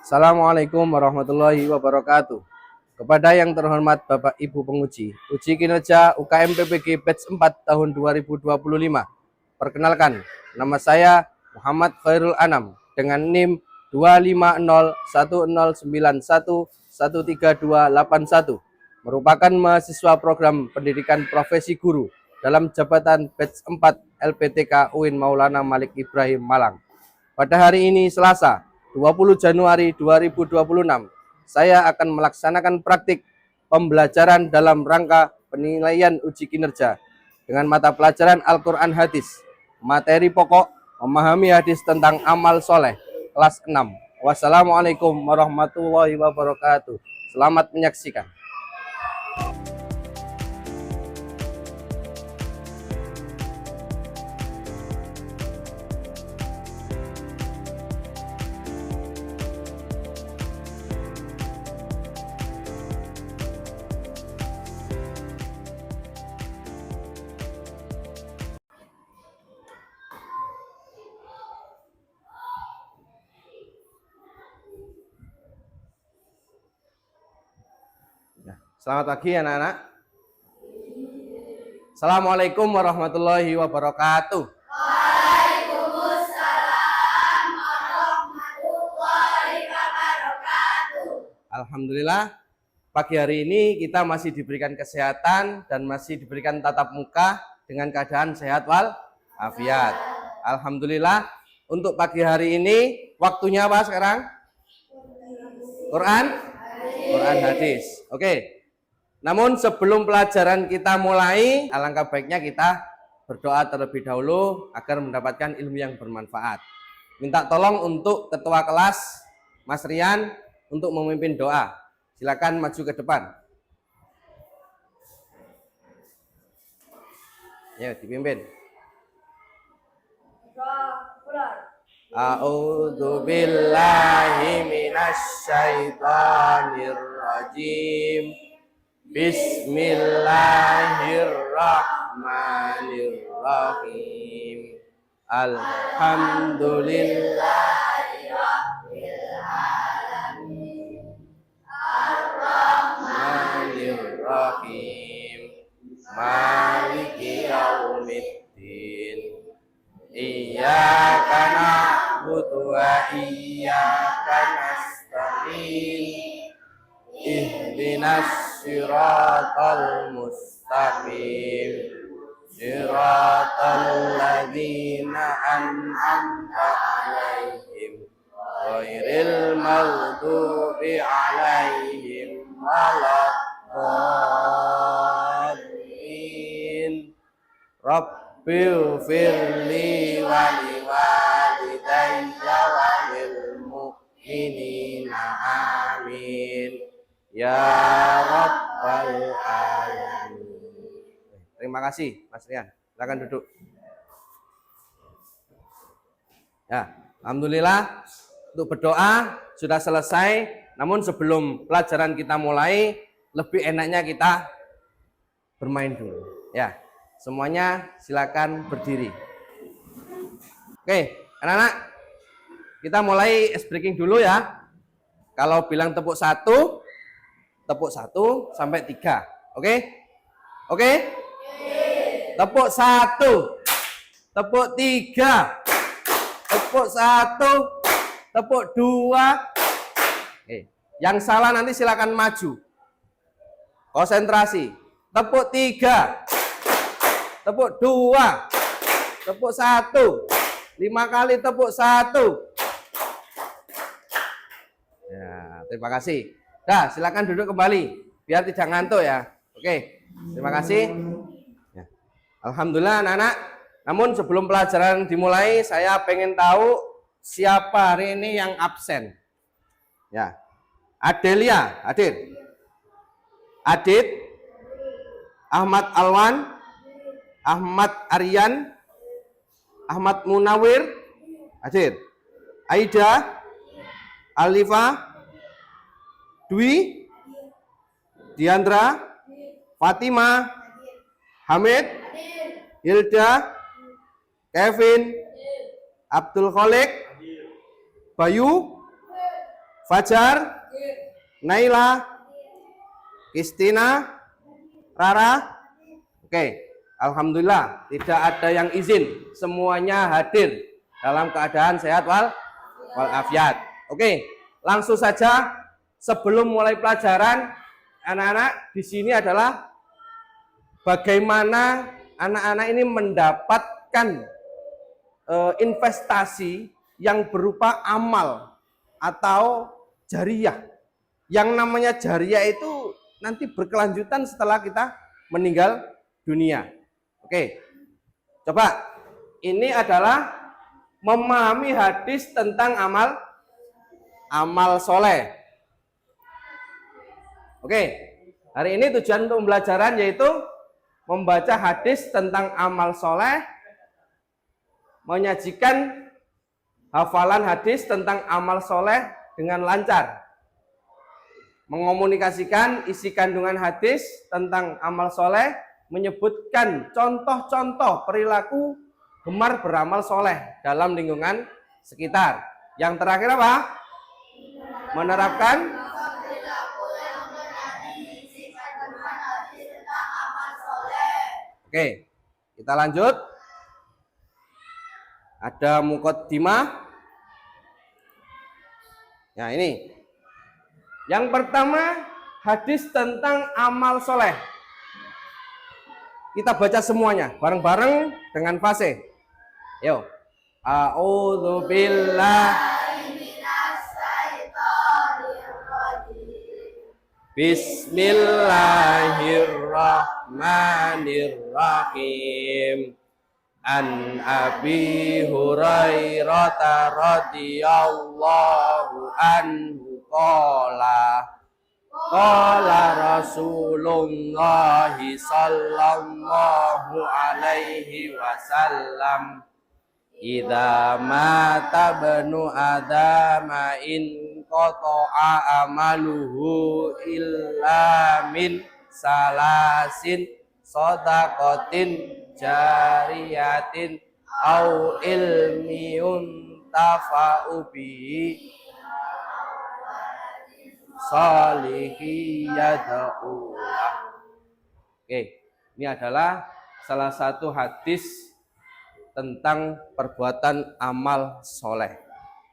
Assalamualaikum warahmatullahi wabarakatuh. Kepada yang terhormat Bapak Ibu penguji, uji kinerja UKM PPG batch 4 tahun 2025. Perkenalkan, nama saya Muhammad Khairul Anam dengan NIM 2501091132281, merupakan mahasiswa program pendidikan profesi guru dalam jabatan batch 4 LPTK UIN Maulana Malik Ibrahim Malang. Pada hari ini Selasa 20 Januari 2026, saya akan melaksanakan praktik pembelajaran dalam rangka penilaian uji kinerja dengan mata pelajaran Al-Quran Hadis. Materi pokok memahami hadis tentang amal soleh, kelas 6. Wassalamualaikum warahmatullahi wabarakatuh. Selamat menyaksikan. Selamat pagi anak-anak. Assalamualaikum warahmatullahi wabarakatuh. Waalaikumsalam warahmatullahi wabarakatuh. Alhamdulillah, pagi hari ini kita masih diberikan kesehatan dan masih diberikan tatap muka dengan keadaan sehat walafiat. Alhamdulillah, untuk pagi hari ini waktunya apa sekarang? Quran hadis. Oke. Namun sebelum pelajaran kita mulai, alangkah baiknya kita berdoa terlebih dahulu agar mendapatkan ilmu yang bermanfaat. Minta tolong untuk ketua kelas Mas Rian untuk memimpin doa. Silakan maju ke depan. Ya, dipimpin. A'udzu billahi minasy syaithanir rajim. Bismillahirrahmanirrahim. Alhamdulillahirabbil alamin. Arrahmanirrahim. Maliki yaumiddin. Iyyaka na'budu wa iyyaka nasta'in. Ihdinas siratal mustaqim. Siratal ladzina an'amta 'alaihim ghairil maghdubi 'alaihim waladdallin. Rabbighfirli wa liwalidayya wa lil mu'minina amin. Ya Rabbal Alamin. Terima kasih Mas Rian. Silakan duduk. Ya, alhamdulillah untuk berdoa sudah selesai. Namun sebelum pelajaran kita mulai, lebih enaknya kita bermain dulu. Ya, semuanya silakan berdiri. Oke, anak-anak, kita mulai ice breaking dulu ya. Kalau bilang tepuk 1 sampai 3. Oke? Oke? Tepuk 1, tepuk 3, tepuk 1, tepuk 2. Oke. Yang salah nanti silakan maju. Konsentrasi. Tepuk 3, tepuk 2, tepuk 1. 5 kali tepuk 1. Ya, terima kasih. Dah, silakan duduk kembali biar tidak ngantuk ya. Oke, terima kasih. Ya. Alhamdulillah anak-anak. Namun sebelum pelajaran dimulai, saya pengen tahu siapa hari ini yang absen. Ya, Adelia, hadir. Adit, Ahmad Alwan, Ahmad Aryan, Ahmad Munawir, hadir. Aida, Alifa, Dwi, Diandra, Fatima, Hamid, Hilda, Kevin, Abdul Kholik, Bayu, Fajar, Naila, Kristina, Rara. Oke, alhamdulillah tidak ada yang izin, semuanya hadir dalam keadaan sehat walafiat. Oke, langsung saja sebelum mulai pelajaran, anak-anak di sini adalah bagaimana anak-anak ini mendapatkan investasi yang berupa amal atau jariyah. Yang namanya jariyah itu nanti berkelanjutan setelah kita meninggal dunia. Oke, coba ini adalah memahami hadis tentang amal soleh. Oke, hari ini tujuan untuk pembelajaran yaitu membaca hadis tentang amal soleh, menyajikan hafalan hadis tentang amal soleh dengan lancar, mengomunikasikan isi kandungan hadis tentang amal soleh, menyebutkan contoh-contoh perilaku gemar beramal soleh dalam lingkungan sekitar. Yang terakhir apa? Menerapkan. Oke, kita lanjut. Ada muqaddimah. Ya ini. Yang pertama hadis tentang amal soleh. Kita baca semuanya bareng-bareng dengan fasih. Yo, a'udzu billahi minas syaitonir rajim. Bismillahirrahmanirrahim. An Abi Hurairah radhiyallahu anhu qala Rasulullah sallallahu alaihi wasallam idza mata banu adama in qata'a amaluhu illa min salasin shadaqatin jariyatin au ilmiun tafa'u bihi salihi yada'ullah. Oke, ini adalah salah satu hadis tentang perbuatan amal soleh,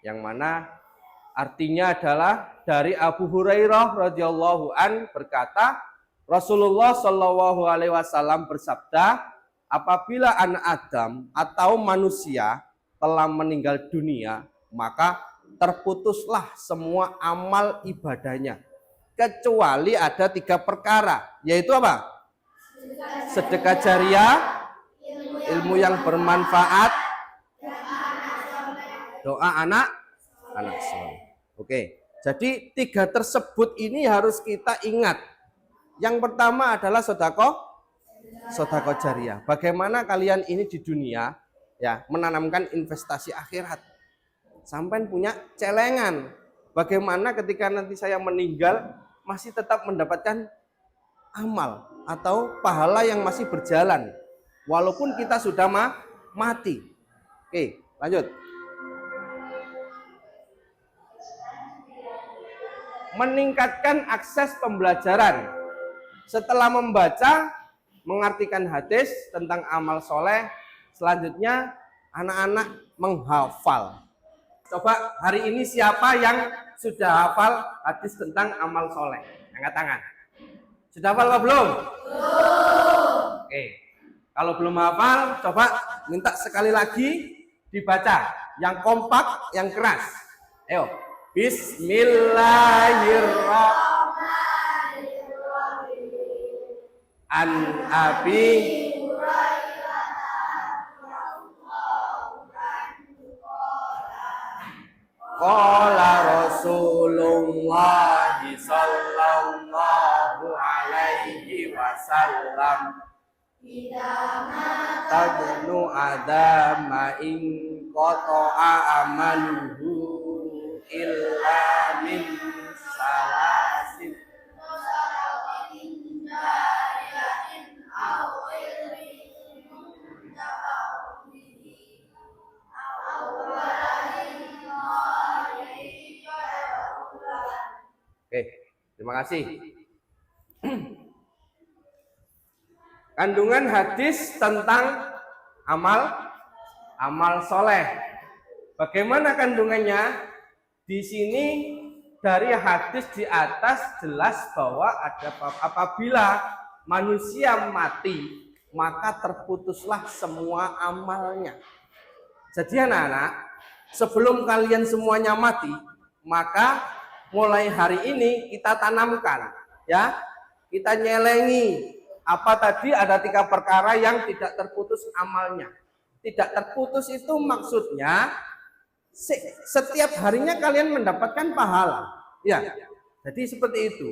yang mana artinya adalah dari Abu Hurairah radhiyallahu an berkata, Rasulullah shallallahu alaihi wasallam bersabda, apabila anak Adam atau manusia telah meninggal dunia, maka terputuslah semua amal ibadahnya, kecuali ada 3 perkara, yaitu apa? Sedekah jariah, ilmu yang bermanfaat, doa anak soleh. Oke, jadi 3 tersebut ini harus kita ingat. Yang pertama adalah sedekah jariah. Bagaimana kalian ini di dunia ya menanamkan investasi akhirat, sampai punya celengan. Bagaimana ketika nanti saya meninggal masih tetap mendapatkan amal atau pahala yang masih berjalan walaupun kita sudah mati. Oke, lanjut. Meningkatkan akses pembelajaran. Setelah membaca, mengartikan hadis tentang amal soleh, selanjutnya anak-anak menghafal. Coba hari ini siapa yang sudah hafal hadis tentang amal soleh? Angkat tangan. Sudah hafal apa belum? Belum. Oke. Kalau belum hafal, coba minta sekali lagi dibaca. Yang kompak, yang keras. Ayo. Bismillahirrahmanirrahim. An Abi qala Rasulullah sallallahu alaihi wasallam tabnu adama in qata'a amaluhu illa min salasin Terima kasih. Kandungan hadis tentang amal soleh. Bagaimana kandungannya? Di sini dari hadis di atas jelas bahwa apabila manusia mati, maka terputuslah semua amalnya. Jadi anak-anak, sebelum kalian semuanya mati, maka mulai hari ini kita tanamkan, ya, kita nyelengi. Apa tadi ada 3 perkara yang tidak terputus amalnya. Tidak terputus itu maksudnya setiap harinya kalian mendapatkan pahala. Ya, jadi seperti itu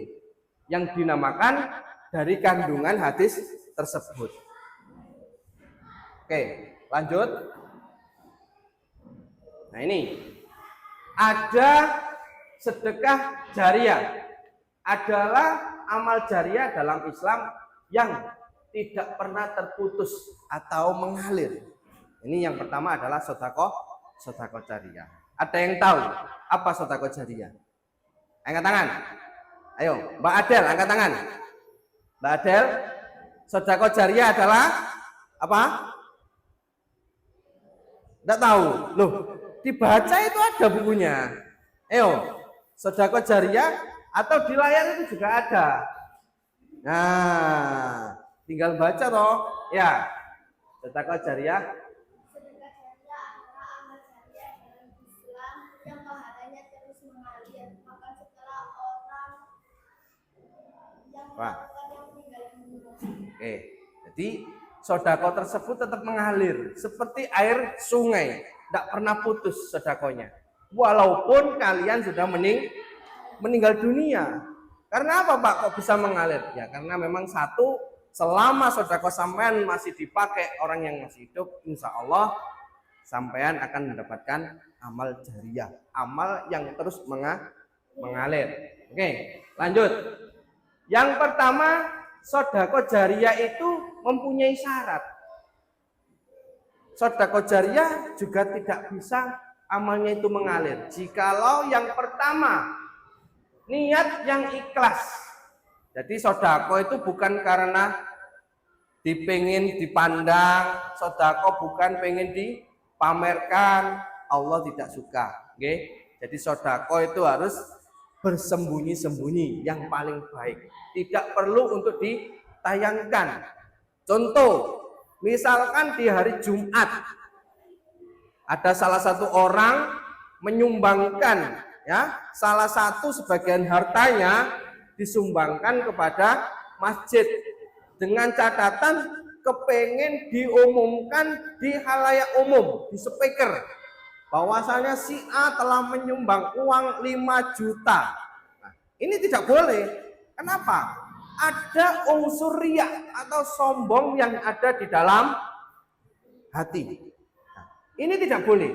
yang dinamakan dari kandungan hadis tersebut. Oke, lanjut. Nah ini ada sedekah jariyah, adalah amal jariyah dalam Islam yang tidak pernah terputus atau mengalir. Ini yang pertama adalah sedekah jariyah. Ada yang tahu apa sedekah jariyah? Angkat tangan. Ayo, Mbak Adel angkat tangan. Mbak Adel, sedekah jariyah adalah apa? Tidak tahu. Loh, dibaca itu ada bukunya. Ayo, sedekah jariyah atau di layar itu juga ada. Nah, tinggal baca toh. Ya. Sedekah jariyah. Sedekah jariyah adalah amal jariyah dalam Islam yang pahalanya terus mengalir. Maka setelah orang yang melakukannya meninggal dunia. Oke. Jadi sedekah tersebut tetap mengalir seperti air sungai, tidak pernah putus sedekahnya. Walaupun kalian sudah meninggal dunia. Karena apa Pak kok bisa mengalir? Ya karena memang satu, selama sedekah sampean masih dipakai orang yang masih hidup, insya Allah sampean akan mendapatkan amal jariyah, amal yang terus mengalir. Oke, lanjut. Yang pertama, sedekah jariyah itu mempunyai syarat. Sedekah jariyah juga tidak bisa amalnya itu mengalir jikalau yang pertama niat yang ikhlas. Jadi sedekah itu bukan karena dipengin dipandang, sedekah bukan pengen dipamerkan, Allah tidak suka. Oke? Jadi sedekah itu harus bersembunyi-sembunyi yang paling baik. Tidak perlu untuk ditayangkan. Contoh, misalkan di hari Jumat ada salah satu orang menyumbangkan, ya, salah satu sebagian hartanya disumbangkan kepada masjid dengan catatan kepengen diumumkan di halayak umum, di speaker, bahwasanya si A telah menyumbang uang 5 juta. Nah, ini tidak boleh. Kenapa? Ada unsur riya atau sombong yang ada di dalam hati. Nah, ini tidak boleh.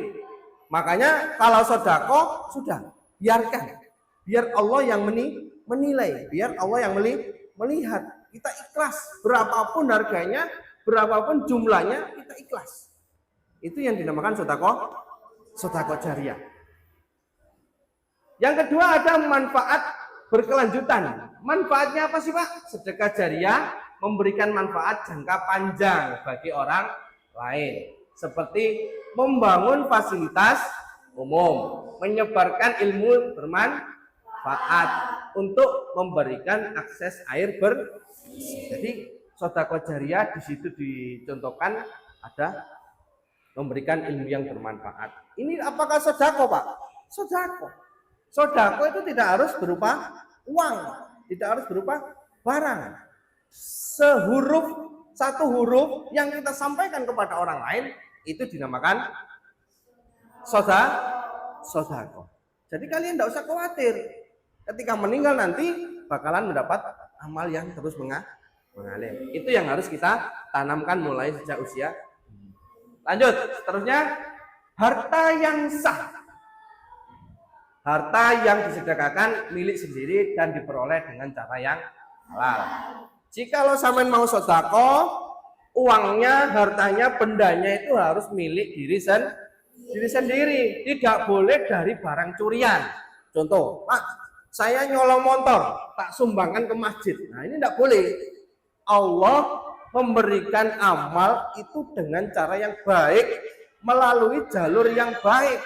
Makanya kalau sedekah sudah biarkan, biar Allah yang menilai, biar Allah yang melihat. Kita ikhlas, berapapun harganya, berapapun jumlahnya, kita ikhlas. Itu yang dinamakan sedekah jariyah. Yang kedua ada manfaat berkelanjutan. Manfaatnya apa sih Pak? Sedekah jariyah memberikan manfaat jangka panjang bagi orang lain. Seperti membangun fasilitas umum, menyebarkan ilmu bermanfaat, untuk memberikan akses air bersih. Jadi sedekah jariyah di situ dicontohkan ada memberikan ilmu yang bermanfaat. Ini apakah sedekah Pak? Sedekah. Sedekah itu tidak harus berupa uang, tidak harus berupa barang. Satu huruf yang kita sampaikan kepada orang lain itu dinamakan sedekah. Jadi kalian tidak usah khawatir. Ketika meninggal nanti bakalan mendapat amal yang terus mengalir. Itu yang harus kita tanamkan mulai sejak usia. Lanjut, seterusnya harta yang sah. Harta yang disedekahkan milik sendiri dan diperoleh dengan cara yang halal. Jikalau sampean mau sedekah, uangnya, hartanya, bendanya itu harus milik diri sendiri. Tidak boleh dari barang curian. Contoh, Pak, saya nyolong motor, tak sumbangkan ke masjid. Nah, ini tidak boleh. Allah memberikan amal itu dengan cara yang baik, melalui jalur yang baik,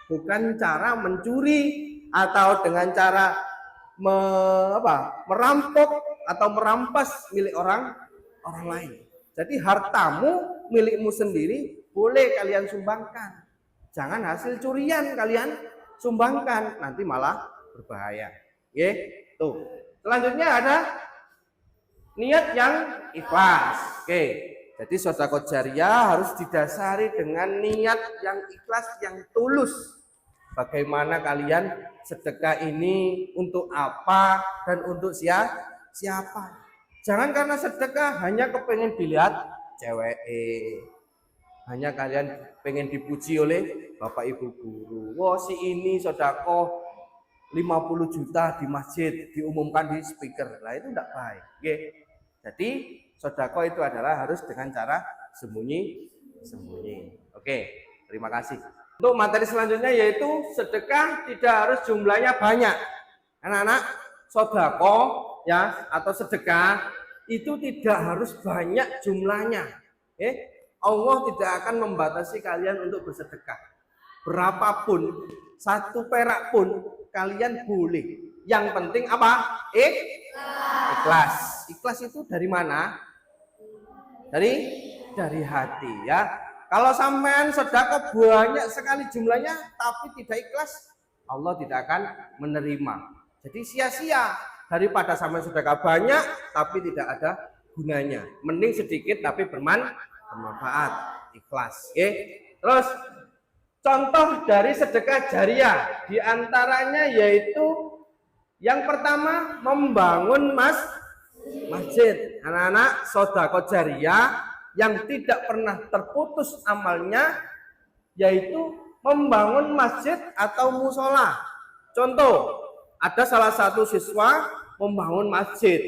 bukan cara mencuri atau dengan cara merampok atau merampas milik orang lain. Jadi hartamu milikmu sendiri boleh kalian sumbangkan. Jangan hasil curian kalian sumbangkan, nanti malah berbahaya. Oke, tuh. Selanjutnya ada niat yang ikhlas. Oke. Jadi sedekah jariah harus didasari dengan niat yang ikhlas, yang tulus. Bagaimana kalian sedekah ini untuk apa dan untuk siapa? Jangan karena sedekah hanya kepengen dilihat cewek, hanya kalian pengen dipuji oleh bapak ibu guru. Wah, si ini sedekah 50 juta di masjid, diumumkan di speaker. Lah itu tidak baik. Oke. Jadi sedekah itu adalah harus dengan cara sembunyi. Oke, terima kasih. Untuk materi selanjutnya yaitu sedekah tidak harus jumlahnya banyak. Anak-anak, sedekah ya atau sedekah itu tidak harus banyak jumlahnya. Allah tidak akan membatasi kalian untuk bersedekah. Berapapun, 1 perak pun kalian boleh. Yang penting apa? Ikhlas. Ikhlas itu dari mana? Dari hati ya. Kalau sampean sedekah banyak sekali jumlahnya tapi tidak ikhlas, Allah tidak akan menerima. Jadi sia-sia daripada sampean sedekah banyak tapi tidak ada gunanya. Mending sedikit tapi bermanfaat, ikhlas. Oke. Terus contoh dari sedekah jariah diantaranya yaitu yang pertama membangun masjid. Anak-anak, sedekah jariah yang tidak pernah terputus amalnya yaitu membangun masjid atau musola. Contoh, ada salah satu siswa membangun masjid.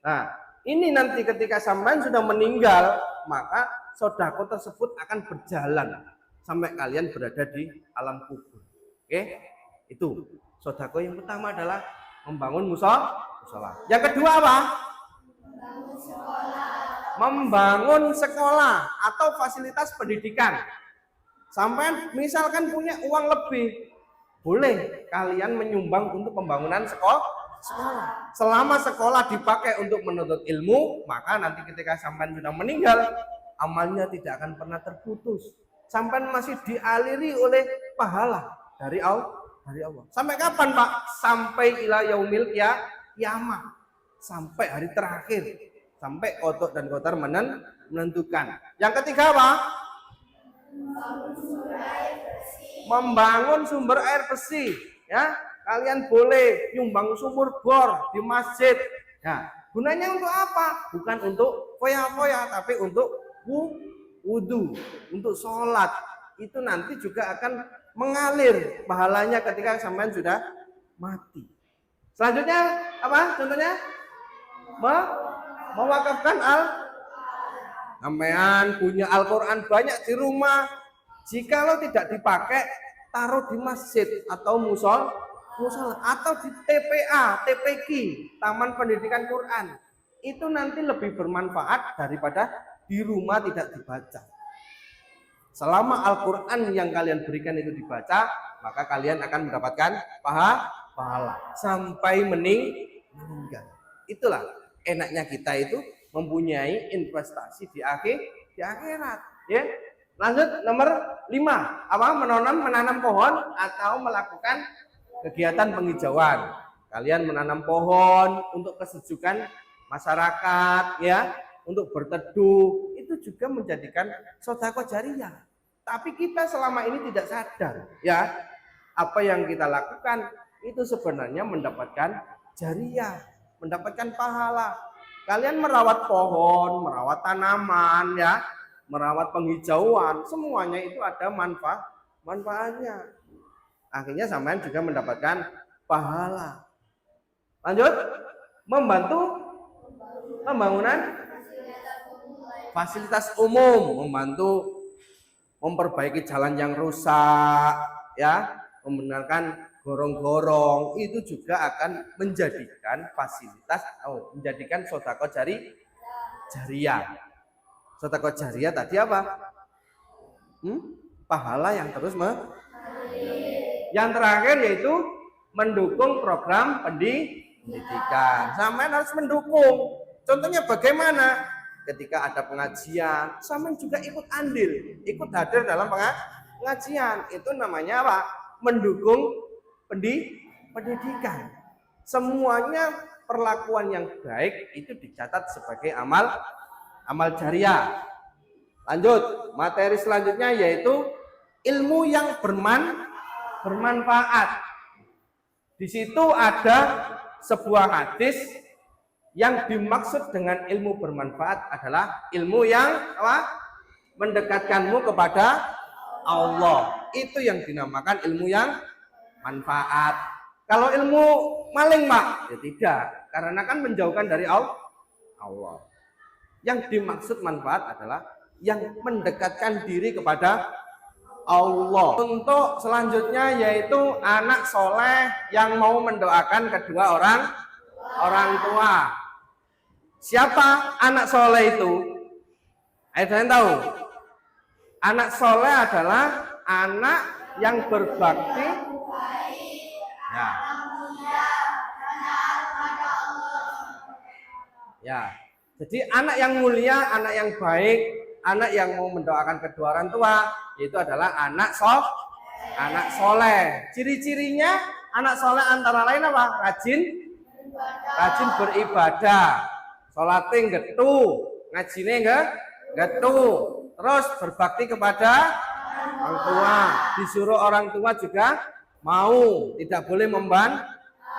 Nah, ini nanti ketika sampean sudah meninggal, maka sedekah tersebut akan berjalan sampai kalian berada di alam kubur. Oke? Itu sedekah yang pertama adalah membangun musola. Yang kedua apa? Membangun sekolah atau fasilitas pendidikan. Sampai misalkan punya uang lebih, boleh kalian menyumbang untuk pembangunan sekolah. Selama sekolah dipakai untuk menuntut ilmu, maka nanti ketika sampai sudah meninggal, amalnya tidak akan pernah terputus. Sampai masih dialiri oleh pahala dari Allah. Sampai kapan, Pak? Sampai ila yaumil kiamah. Sampai hari terakhir. Sampai kodok dan kotor menentukan. Yang ketiga apa? Membangun sumber air bersih. Ya, kalian boleh nyumbang sumur bor di masjid. Nah, gunanya untuk apa? Bukan untuk foya-foya, tapi untuk wudu, untuk sholat. Itu nanti juga akan mengalir pahalanya ketika sampean sudah mati. Selanjutnya apa? Contohnya mewakafkan sampean punya Al-Qur'an banyak di rumah. Jikalau tidak dipakai, taruh di masjid atau musola atau di TPA, TPQ, Taman Pendidikan Quran. Itu nanti lebih bermanfaat daripada di rumah tidak dibaca. Selama Al-Quran yang kalian berikan itu dibaca, maka kalian akan mendapatkan pahala sampai meninggal. Itulah enaknya kita itu mempunyai investasi di akhirat. Ya. Lanjut nomor 5, apa? Menanam pohon atau melakukan kegiatan penghijauan. Kalian menanam pohon untuk kesejukan masyarakat, ya, untuk berteduh, itu juga menjadikan sedekah jariah. Tapi kita selama ini tidak sadar, ya, apa yang kita lakukan itu sebenarnya mendapatkan jariah, mendapatkan pahala. Kalian merawat pohon, merawat tanaman, ya, merawat penghijauan, semuanya itu ada manfaatnya. Akhirnya sampean juga mendapatkan pahala. Lanjut, membantu pembangunan fasilitas umum, membantu memperbaiki jalan yang rusak, ya, membenarkan gorong-gorong, itu juga akan menjadikan fasilitas menjadikan sedekah jariah. Sedekah jariah tadi apa? Pahala yang terus yang terakhir yaitu mendukung program pendidikan. Sampean harus mendukung. Contohnya bagaimana? Ketika ada pengajian, sampean juga ikut andil, ikut hadir dalam pengajian. Itu namanya apa? Mendukung pendidikan. Semuanya perlakuan yang baik itu dicatat sebagai amal jariah. Lanjut, materi selanjutnya yaitu ilmu yang bermanfaat. Di situ ada sebuah hadis yang dimaksud dengan ilmu bermanfaat adalah ilmu yang mendekatkanmu kepada Allah. Itu yang dinamakan ilmu yang manfaat. Kalau ilmu maling, Pak, ya tidak, karena kan menjauhkan dari Allah. Yang dimaksud manfaat adalah yang mendekatkan diri kepada Allah. Untuk selanjutnya yaitu anak soleh yang mau mendoakan kedua orang tua. Siapa anak soleh itu? Ada yang tahu? Anak soleh adalah anak yang berbakti. Ya. Jadi anak yang mulia, anak yang baik, anak yang mau mendoakan kedua orang tua, itu adalah anak soleh. Ciri-cirinya anak soleh antara lain apa? Rajin beribadah, sholatnya getu, ngajinya getu, terus berbakti kepada orang tua, disuruh orang tua juga mau, tidak boleh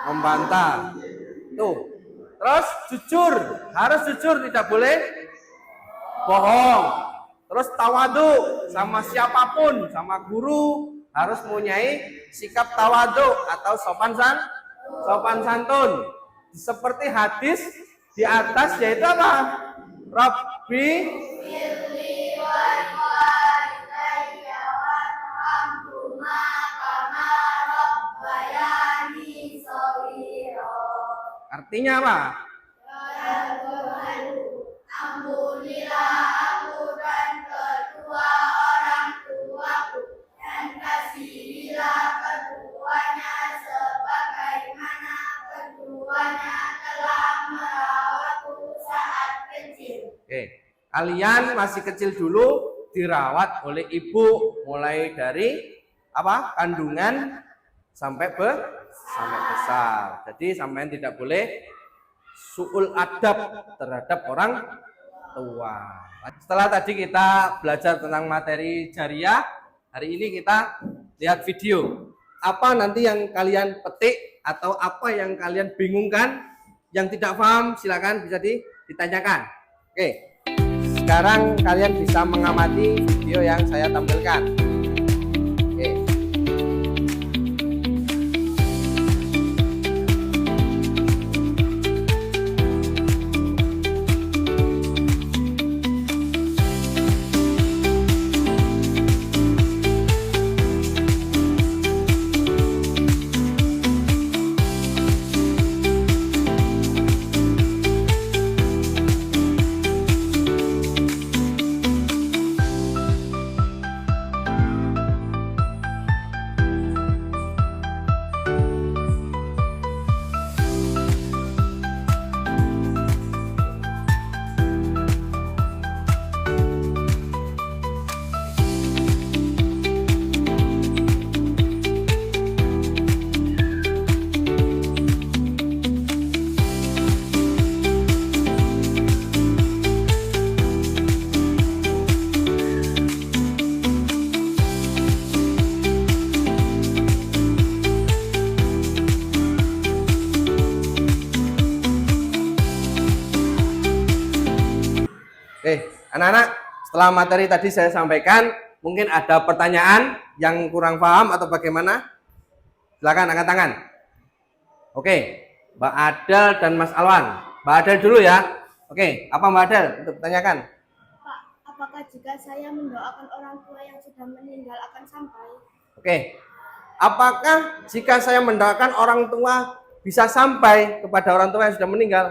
membantah. Tuh. Terus jujur, harus jujur, tidak boleh bohong. Terus tawadu sama siapapun, sama guru, harus mempunyai sikap tawadu atau sopan santun. Seperti hadis di atas yaitu apa? Rabbi artinya apa? Ampunilah aku dan kedua orang tuaku, dan kasihilah keduanya sebagaimana keduanya telah merawatku saat kecil. Kalian masih kecil dulu dirawat oleh ibu, mulai dari apa? Kandungan sampai besar. Jadi sampean tidak boleh su'ul adab terhadap orang tua. Setelah tadi kita belajar tentang materi jariah, hari ini kita lihat video. Apa nanti yang kalian petik atau apa yang kalian bingungkan, yang tidak paham silakan bisa ditanyakan. Oke. Sekarang kalian bisa mengamati video yang saya tampilkan. Anak-anak, setelah materi tadi saya sampaikan, mungkin ada pertanyaan yang kurang paham atau bagaimana? Silakan angkat tangan. Oke, Mbak Adel dan Mas Alwan. Mbak Adel dulu ya. Oke, apa Mbak Adel untuk pertanyakan? Pak, apakah jika saya mendoakan orang tua yang sudah meninggal akan sampai? Oke, Apakah jika saya mendoakan orang tua bisa sampai kepada orang tua yang sudah meninggal?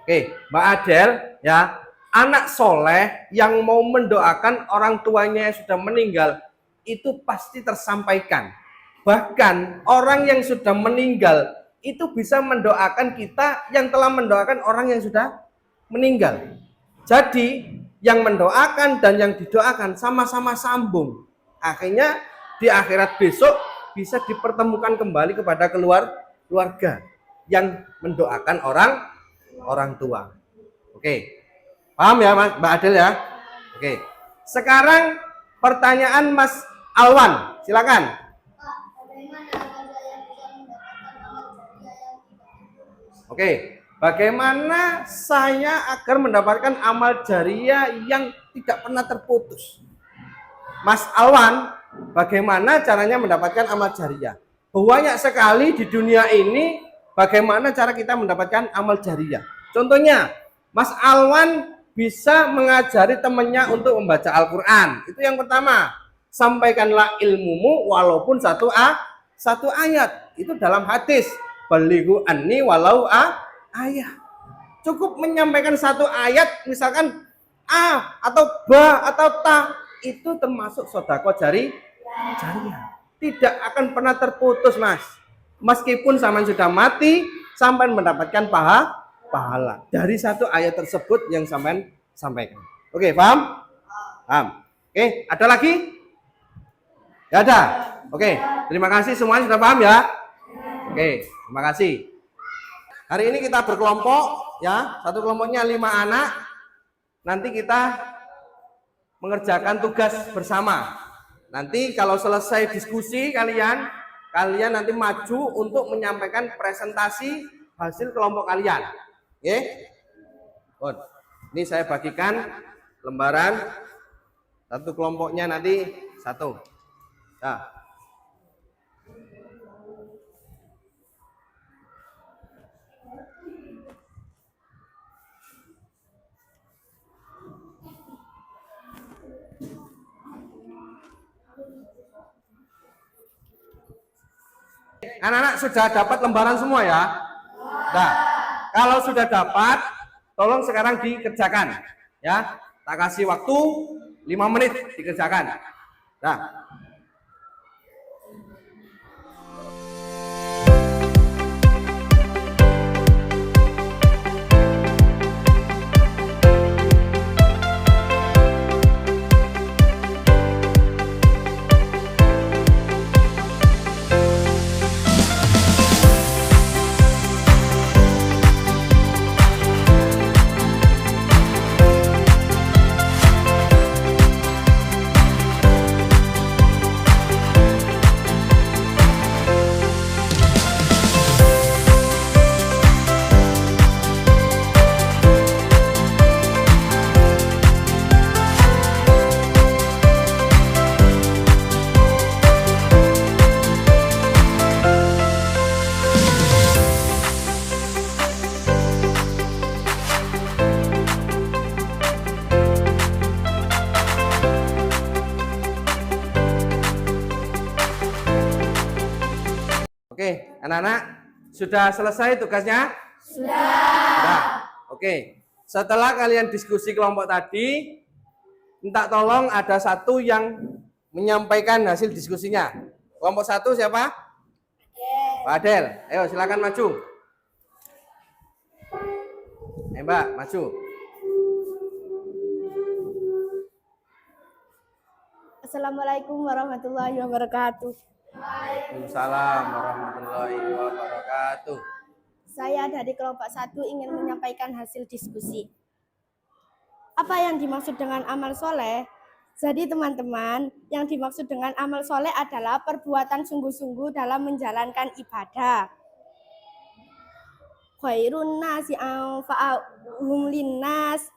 Oke, Mbak Adel, ya, anak soleh yang mau mendoakan orang tuanya yang sudah meninggal itu pasti tersampaikan. Bahkan orang yang sudah meninggal itu bisa mendoakan kita yang telah mendoakan orang yang sudah meninggal. Jadi yang mendoakan dan yang didoakan sama-sama sambung. Akhirnya di akhirat besok bisa dipertemukan kembali kepada keluarga yang mendoakan orang tua. Oke, paham ya Mbak Adel ya? Oke, sekarang pertanyaan Mas Alwan, silakan. Pak, bagaimana agar saya bisa mendapatkan amal jariah yang tidak terputus? Oke, bagaimana saya agar mendapatkan amal jariah yang tidak pernah terputus? Mas Alwan, bagaimana caranya mendapatkan amal jariah? Banyak sekali di dunia ini bagaimana cara kita mendapatkan amal jariah. Contohnya, Mas Alwan bisa mengajari temannya untuk membaca Al-Quran. Itu yang pertama. Sampaikanlah ilmumu walaupun satu ayat. Itu dalam hadis. Balighu anni walau ayat. Cukup menyampaikan satu ayat, misalkan A atau ba atau ta, itu termasuk sedekah jariah. Tidak akan pernah terputus, Mas. Meskipun sampean sudah mati, sampean mendapatkan pahala dari satu ayat tersebut yang sampean sampaikan. Oke, paham? Paham. Oke, ada lagi? Ya ada. Oke, terima kasih semuanya sudah paham ya. Oke, terima kasih. Hari ini kita berkelompok ya, satu kelompoknya 5 anak. Nanti kita mengerjakan tugas bersama. Nanti kalau selesai diskusi kalian nanti maju untuk menyampaikan presentasi hasil kelompok kalian. Oke? Bon. Ini saya bagikan lembaran, satu kelompoknya nanti satu. Nah. Anak-anak sudah dapat lembaran semua ya? Nah, kalau sudah dapat, tolong sekarang dikerjakan. Ya, tak kasih waktu 5 menit dikerjakan. Nah. Oke, anak-anak sudah selesai tugasnya? Sudah. Oke, setelah kalian diskusi kelompok tadi, minta tolong ada satu yang menyampaikan hasil diskusinya. Kelompok 1 siapa? Pak Adel. Ayo silakan maju. Mbak, maju. Assalamualaikum warahmatullahi wabarakatuh. Waalaikumsalam warahmatullahi wabarakatuh. Saya dari kelompok 1 ingin menyampaikan hasil diskusi. Apa yang dimaksud dengan amal soleh? Jadi teman-teman, yang dimaksud dengan amal soleh adalah perbuatan sungguh-sungguh dalam menjalankan ibadah. Khairun nasi anfa'uhum linnas.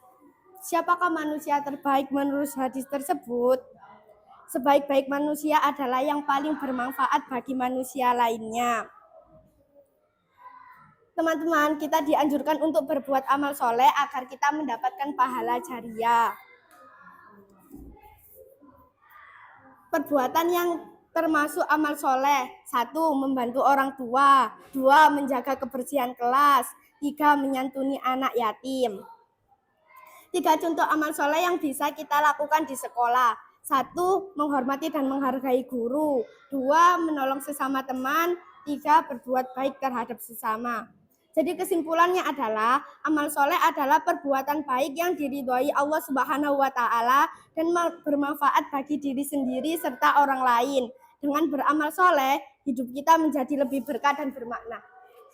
Siapakah manusia terbaik menurut hadis tersebut? Sebaik-baik manusia adalah yang paling bermanfaat bagi manusia lainnya. Teman-teman, kita dianjurkan untuk berbuat amal soleh agar kita mendapatkan pahala jariah. Perbuatan yang termasuk amal soleh. 1. Membantu orang tua. 2. Menjaga kebersihan kelas. 3. Menyantuni anak yatim. 3 contoh amal soleh yang bisa kita lakukan di sekolah. 1. Menghormati dan menghargai guru. 2. Menolong sesama teman. 3. Berbuat baik terhadap sesama. Jadi kesimpulannya adalah amal soleh adalah perbuatan baik yang diridhoi Allah Subhanahu wa Ta'ala dan bermanfaat bagi diri sendiri serta orang lain. Dengan beramal soleh, hidup kita menjadi lebih berkah dan bermakna.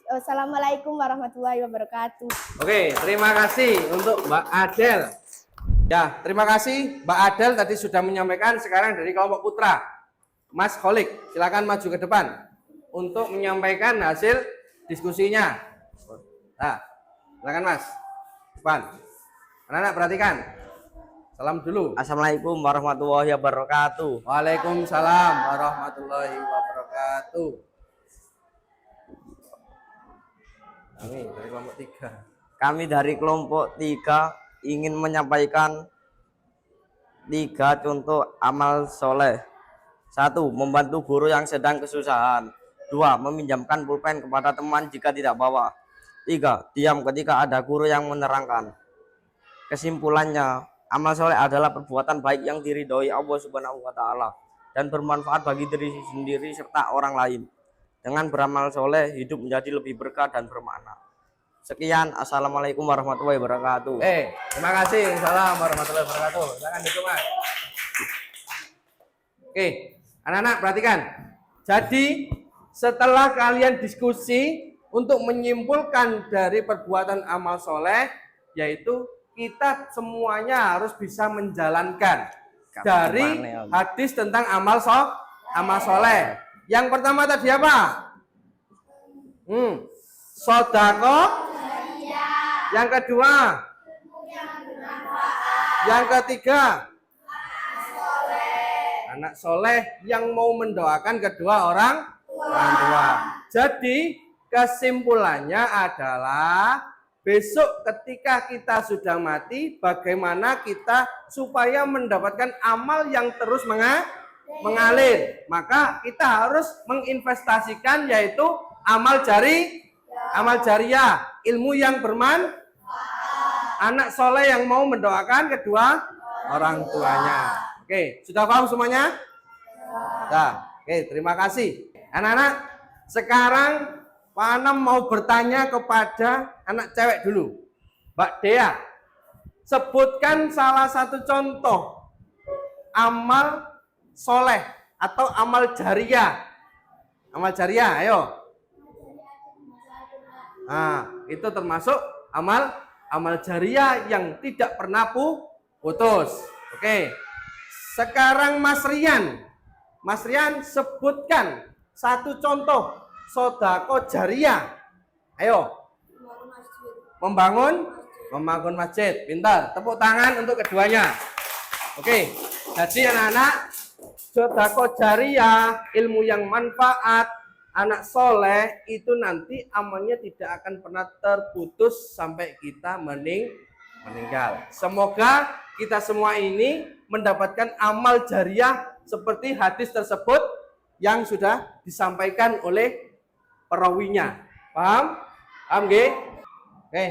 Assalamualaikum warahmatullahi wabarakatuh. Oke, terima kasih untuk Mbak Adel. Ya, terima kasih Mbak Adel tadi sudah menyampaikan. Sekarang dari kelompok putra, Mas Kholik, silakan maju ke depan untuk menyampaikan hasil diskusinya. Nah, silakan Mas. Depan. Anak-anak perhatikan. Salam dulu. Assalamualaikum warahmatullahi wabarakatuh. Waalaikumsalam warahmatullahi wabarakatuh. Kami dari kelompok 3 ingin menyampaikan 3 contoh amal soleh. 1. Membantu guru yang sedang kesusahan. 2. Meminjamkan pulpen kepada teman jika tidak bawa. 3. Diam ketika ada guru yang menerangkan. Kesimpulannya, amal soleh adalah perbuatan baik yang diridhoi Allah Subhanahu wa Ta'ala dan bermanfaat bagi diri sendiri serta orang lain. Dengan beramal soleh, hidup menjadi lebih berkah dan bermakna. Sekian, assalamualaikum warahmatullahi wabarakatuh. Terima kasih. Assalamualaikum warahmatullahi wabarakatuh. Silakan duduk, Mas. Oke, anak-anak perhatikan. Jadi, setelah kalian diskusi untuk menyimpulkan dari perbuatan amal soleh, yaitu kita semuanya harus bisa menjalankan dari hadis tentang amal soleh. Yang pertama tadi apa? Sodako. Yang kedua. Yang ketiga. Anak soleh yang mau mendoakan kedua orang tua. Jadi kesimpulannya adalah besok ketika kita sudah mati, bagaimana kita supaya mendapatkan amal yang terus mengalir. Maka kita harus menginvestasikan yaitu amal jariah, ilmu yang bermanfaat, anak soleh yang mau mendoakan kedua orang tuanya. Oke, sudah paham semuanya? Nah, oke, terima kasih. Anak-anak, sekarang Pak Anam mau bertanya kepada anak cewek dulu. Mbak Dea, sebutkan salah satu contoh amal soleh atau amal jariah. Amal jariah, ayo. Nah, itu termasuk amal jariah yang tidak pernah putus. Oke. Sekarang Mas Rian. Mas Rian sebutkan satu contoh sodako jariah. Ayo. Membangun masjid. Pintar. Tepuk tangan untuk keduanya. Oke. Jadi anak-anak, sodako jariah, ilmu yang manfaat, anak soleh itu nanti amalnya tidak akan pernah terputus sampai kita meninggal. Semoga kita semua ini mendapatkan amal jariah seperti hadis tersebut yang sudah disampaikan oleh perawinya. Paham? Paham nggih? Oke.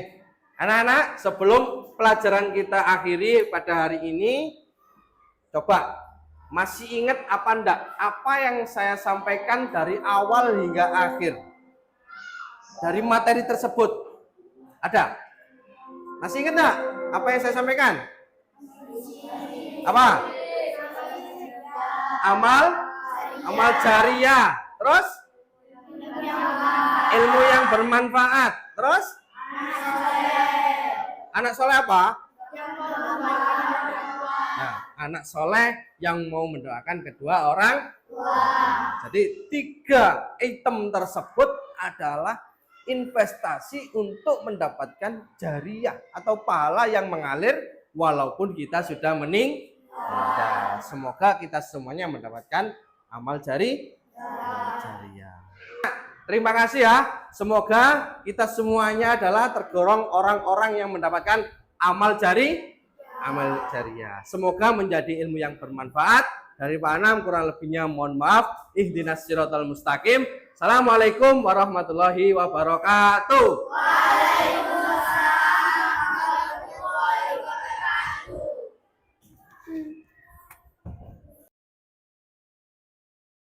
Anak-anak, sebelum pelajaran kita akhiri pada hari ini, coba masih ingat apa enggak apa yang saya sampaikan dari awal hingga akhir dari materi tersebut? Ada? Masih ingat enggak apa yang saya sampaikan? Apa? Amal jariah. Terus? Ilmu yang bermanfaat. Terus? Anak soleh apa? Nah, anak soleh yang mau mendoakan kedua orang tua. Jadi 3 item tersebut adalah investasi untuk mendapatkan jariah atau pahala yang mengalir walaupun kita sudah meninggal. Semoga kita semuanya mendapatkan amal jariah. Terima kasih ya. Semoga kita semuanya adalah tergolong orang-orang yang mendapatkan amal jariah. Semoga menjadi ilmu yang bermanfaat. Dari Pak Anam kurang lebihnya mohon maaf. ihdinas siratal mustaqim. Assalamualaikum warahmatullahi wabarakatuh. Waalaikumsalam warahmatullahi wabarakatuh.